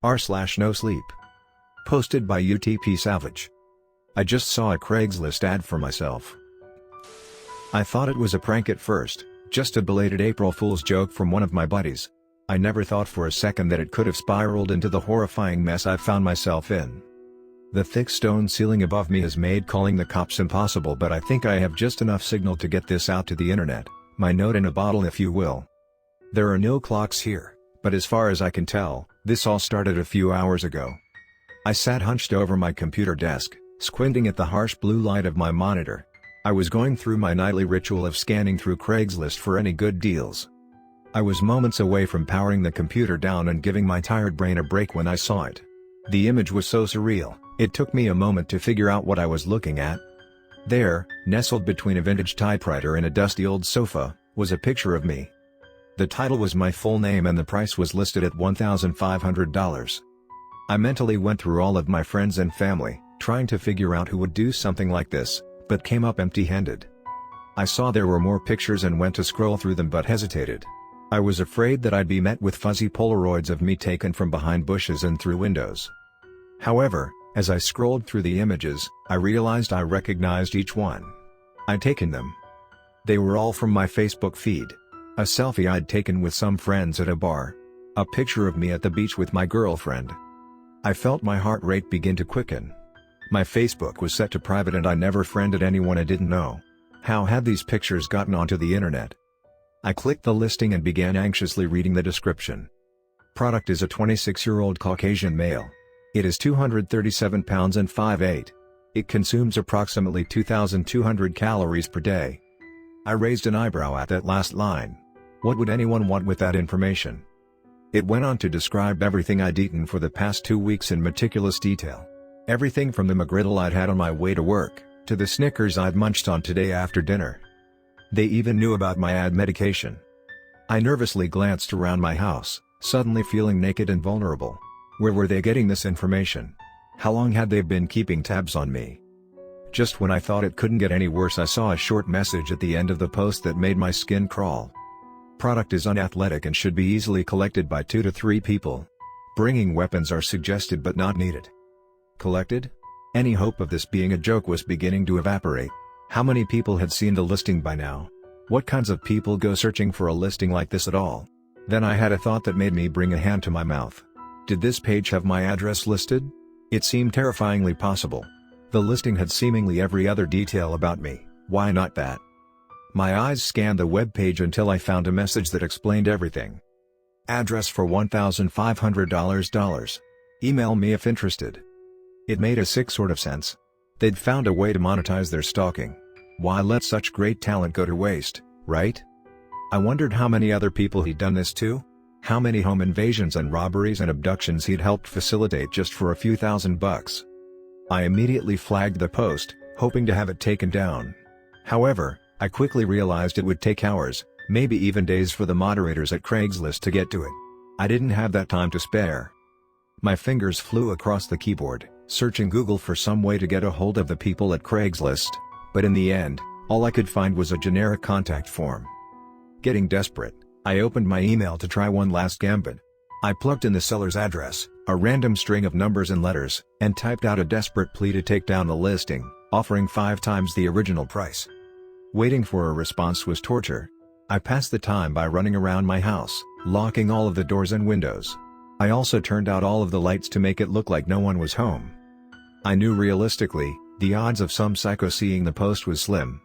r/NoSleep. Posted by TPSavage. I just saw a Craigslist ad for myself. I thought it was a prank at first, just a belated April Fool's joke from one of my buddies. I never thought for a second that it could have spiraled into the horrifying mess I found myself in. The thick stone ceiling above me has made calling the cops impossible, but I think I have just enough signal to get this out to the internet, my note in a bottle if you will. There are no clocks here, but as far as I can tell, this all started a few hours ago. I sat hunched over my computer desk, squinting at the harsh blue light of my monitor. I was going through my nightly ritual of scanning through Craigslist for any good deals. I was moments away from powering the computer down and giving my tired brain a break when I saw it. The image was so surreal, it took me a moment to figure out what I was looking at. There, nestled between a vintage typewriter and a dusty old sofa, was a picture of me. The title was my full name and the price was listed at $1,500. I mentally went through all of my friends and family, trying to figure out who would do something like this, but came up empty-handed. I saw there were more pictures and went to scroll through them but hesitated. I was afraid that I'd be met with fuzzy Polaroids of me taken from behind bushes and through windows. However, as I scrolled through the images, I realized I recognized each one. I'd taken them. They were all from my Facebook feed. A selfie I'd taken with some friends at a bar. A picture of me at the beach with my girlfriend. I felt my heart rate begin to quicken. My Facebook was set to private and I never friended anyone I didn't know. How had these pictures gotten onto the internet? I clicked the listing and began anxiously reading the description. Product is a 26-year-old Caucasian male. It is 237 pounds and 5'8". It consumes approximately 2,200 calories per day. I raised an eyebrow at that last line. What would anyone want with that information? It went on to describe everything I'd eaten for the past 2 weeks in meticulous detail. Everything from the McGriddle I'd had on my way to work, to the Snickers I'd munched on today after dinner. They even knew about my ad medication. I nervously glanced around my house, suddenly feeling naked and vulnerable. Where were they getting this information? How long had they been keeping tabs on me? Just when I thought it couldn't get any worse, I saw a short message at the end of the post that made my skin crawl. Product is unathletic and should be easily collected by 2 to 3 people. Bringing weapons are suggested but not needed. Collected? Any hope of this being a joke was beginning to evaporate. How many people had seen the listing by now? What kinds of people go searching for a listing like this at all? Then I had a thought that made me bring a hand to my mouth. Did this page have my address listed? It seemed terrifyingly possible. The listing had seemingly every other detail about me. Why not that? My eyes scanned the web page until I found a message that explained everything. Address for $1,500. Email me if interested. It made a sick sort of sense. They'd found a way to monetize their stalking. Why let such great talent go to waste, right? I wondered how many other people he'd done this to? How many home invasions and robberies and abductions he'd helped facilitate just for a few $1,000s. I immediately flagged the post, hoping to have it taken down. However, I quickly realized it would take hours, maybe even days for the moderators at Craigslist to get to it. I didn't have that time to spare. My fingers flew across the keyboard, searching Google for some way to get a hold of the people at Craigslist, but in the end, all I could find was a generic contact form. Getting desperate, I opened my email to try one last gambit. I plugged in the seller's address, a random string of numbers and letters, and typed out a desperate plea to take down the listing, offering 5 times the original price. Waiting for a response was torture. I passed the time by running around my house, locking all of the doors and windows. I also turned out all of the lights to make it look like no one was home. I knew realistically, the odds of some psycho seeing the post was slim.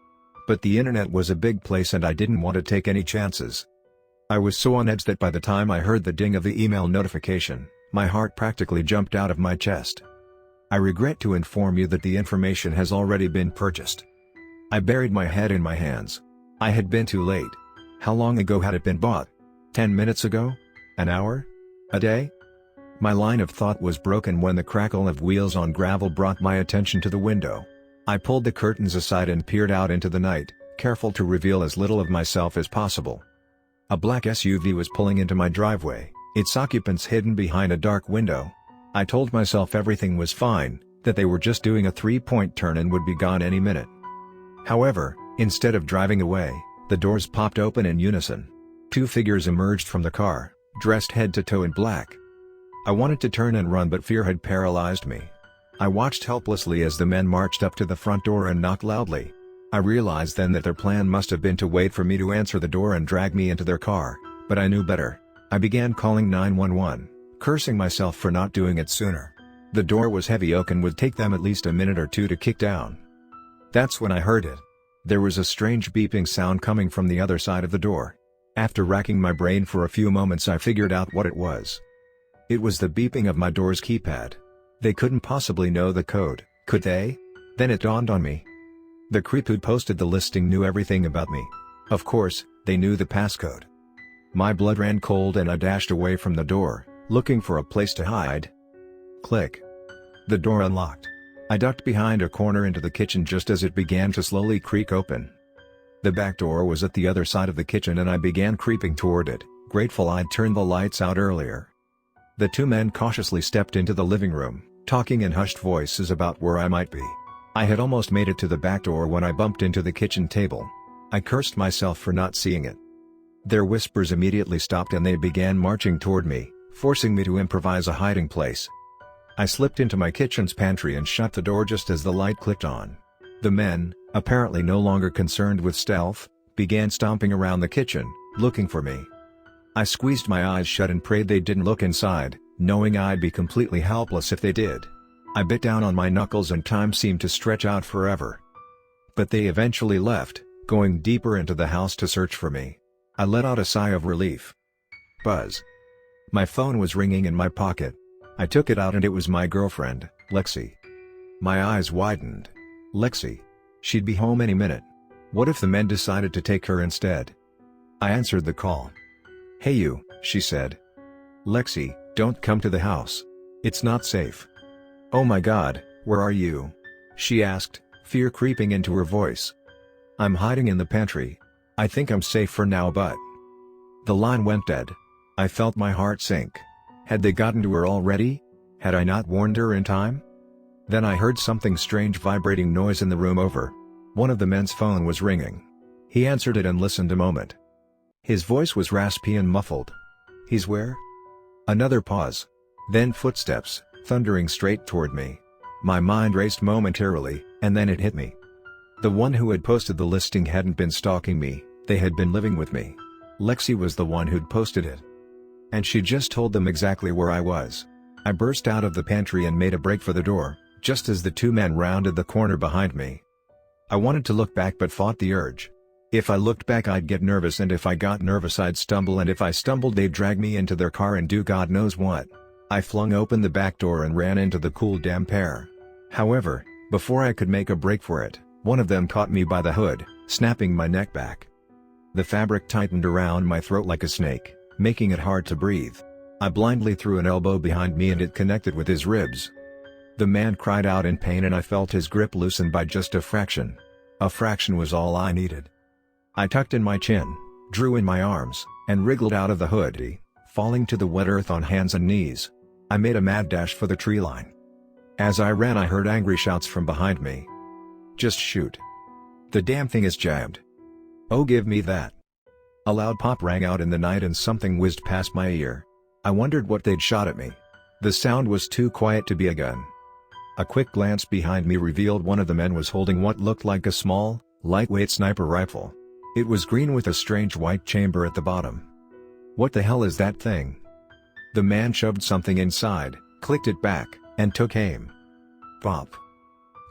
But the internet was a big place and I didn't want to take any chances. I was so on edge that by the time I heard the ding of the email notification, my heart practically jumped out of my chest. I regret to inform you that the information has already been purchased. I buried my head in my hands. I had been too late. How long ago had it been bought? 10 minutes ago? An hour? A day? My line of thought was broken when the crackle of wheels on gravel brought my attention to the window. I pulled the curtains aside and peered out into the night, careful to reveal as little of myself as possible. A black SUV was pulling into my driveway, its occupants hidden behind a dark window. I told myself everything was fine, that they were just doing a 3-point turn and would be gone any minute. However, instead of driving away, the doors popped open in unison. 2 figures emerged from the car, dressed head to toe in black. I wanted to turn and run, but fear had paralyzed me. I watched helplessly as the men marched up to the front door and knocked loudly. I realized then that their plan must have been to wait for me to answer the door and drag me into their car, but I knew better. I began calling 911, cursing myself for not doing it sooner. The door was heavy oak and would take them at least a minute or two to kick down. That's when I heard it. There was a strange beeping sound coming from the other side of the door. After racking my brain for a few moments, I figured out what it was. It was the beeping of my door's keypad. They couldn't possibly know the code, could they? Then it dawned on me. The creep who'd posted the listing knew everything about me. Of course, they knew the passcode. My blood ran cold and I dashed away from the door, looking for a place to hide. Click. The door unlocked. I ducked behind a corner into the kitchen just as it began to slowly creak open. The back door was at the other side of the kitchen and I began creeping toward it, grateful I'd turned the lights out earlier. The two men cautiously stepped into the living room, talking in hushed voices about where I might be. I had almost made it to the back door when I bumped into the kitchen table. I cursed myself for not seeing it. Their whispers immediately stopped and they began marching toward me, forcing me to improvise a hiding place. I slipped into my kitchen's pantry and shut the door just as the light clicked on. The men, apparently no longer concerned with stealth, began stomping around the kitchen, looking for me. I squeezed my eyes shut and prayed they didn't look inside, knowing I'd be completely helpless if they did. I bit down on my knuckles and time seemed to stretch out forever. But they eventually left, going deeper into the house to search for me. I let out a sigh of relief. Buzz. My phone was ringing in my pocket. I took it out and it was my girlfriend, Lexi. My eyes widened. Lexi. She'd be home any minute. What if the men decided to take her instead? I answered the call. "Hey you," she said. "Lexi, don't come to the house. It's not safe." "Oh my God, where are you?" she asked, fear creeping into her voice. "I'm hiding in the pantry. I think I'm safe for now, but..." The line went dead. I felt my heart sink. Had they gotten to her already? Had I not warned her in time? Then I heard something strange vibrating noise in the room over. One of the men's phone was ringing. He answered it and listened a moment. His voice was raspy and muffled. "He's where?" Another pause. Then footsteps, thundering straight toward me. My mind raced momentarily, and then it hit me. The one who had posted the listing hadn't been stalking me, they had been living with me. Lexi was the one who'd posted it. And she just told them exactly where I was. I burst out of the pantry and made a break for the door, just as the two men rounded the corner behind me. I wanted to look back but fought the urge. If I looked back I'd get nervous, and if I got nervous I'd stumble, and if I stumbled they'd drag me into their car and do God knows what. I flung open the back door and ran into the cool damp air. However, before I could make a break for it, one of them caught me by the hood, snapping my neck back. The fabric tightened around my throat like a snake, making it hard to breathe. I blindly threw an elbow behind me and it connected with his ribs. The man cried out in pain and I felt his grip loosen by just a fraction. A fraction was all I needed. I tucked in my chin, drew in my arms, and wriggled out of the hood, falling to the wet earth on hands and knees. I made a mad dash for the tree line. As I ran I heard angry shouts from behind me. "Just shoot. The damn thing is jammed. Oh, give me that." A loud pop rang out in the night and something whizzed past my ear. I wondered what they'd shot at me. The sound was too quiet to be a gun. A quick glance behind me revealed one of the men was holding what looked like a small, lightweight sniper rifle. It was green with a strange white chamber at the bottom. "What the hell is that thing?" The man shoved something inside, clicked it back, and took aim. Pop.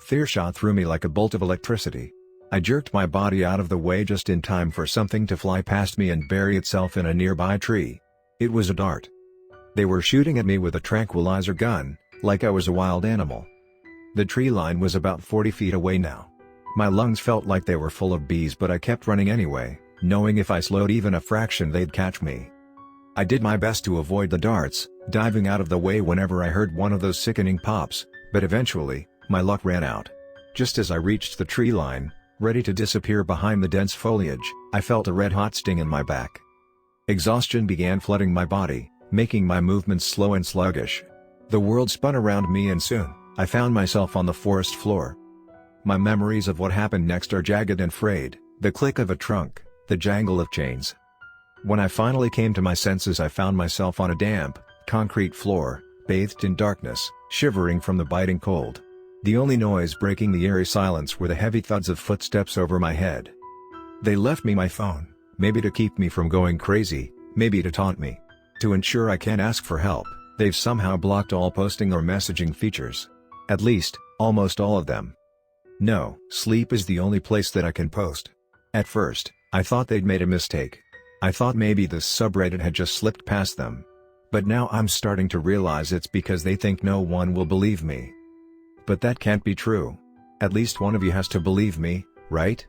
Fear shot through me like a bolt of electricity. I jerked my body out of the way just in time for something to fly past me and bury itself in a nearby tree. It was a dart. They were shooting at me with a tranquilizer gun, like I was a wild animal. The tree line was about 40 feet away now. My lungs felt like they were full of bees, but I kept running anyway, knowing if I slowed even a fraction they'd catch me. I did my best to avoid the darts, diving out of the way whenever I heard one of those sickening pops, but eventually, my luck ran out. Just as I reached the tree line, ready to disappear behind the dense foliage, I felt a red-hot sting in my back. Exhaustion began flooding my body, making my movements slow and sluggish. The world spun around me and soon, I found myself on the forest floor. My memories of what happened next are jagged and frayed, the click of a trunk, the jangle of chains. When I finally came to my senses I found myself on a damp, Concrete floor, bathed in darkness, shivering from the biting cold. The only noise breaking the eerie silence were the heavy thuds of footsteps over my head. They left me my phone, maybe to keep me from going crazy, maybe to taunt me. To ensure I can't ask for help, they've somehow blocked all posting or messaging features. At least, almost all of them. NoSleep is the only place that I can post. At first, I thought they'd made a mistake. I thought maybe this subreddit had just slipped past them. But now I'm starting to realize it's because they think no one will believe me. But that can't be true. At least one of you has to believe me, right?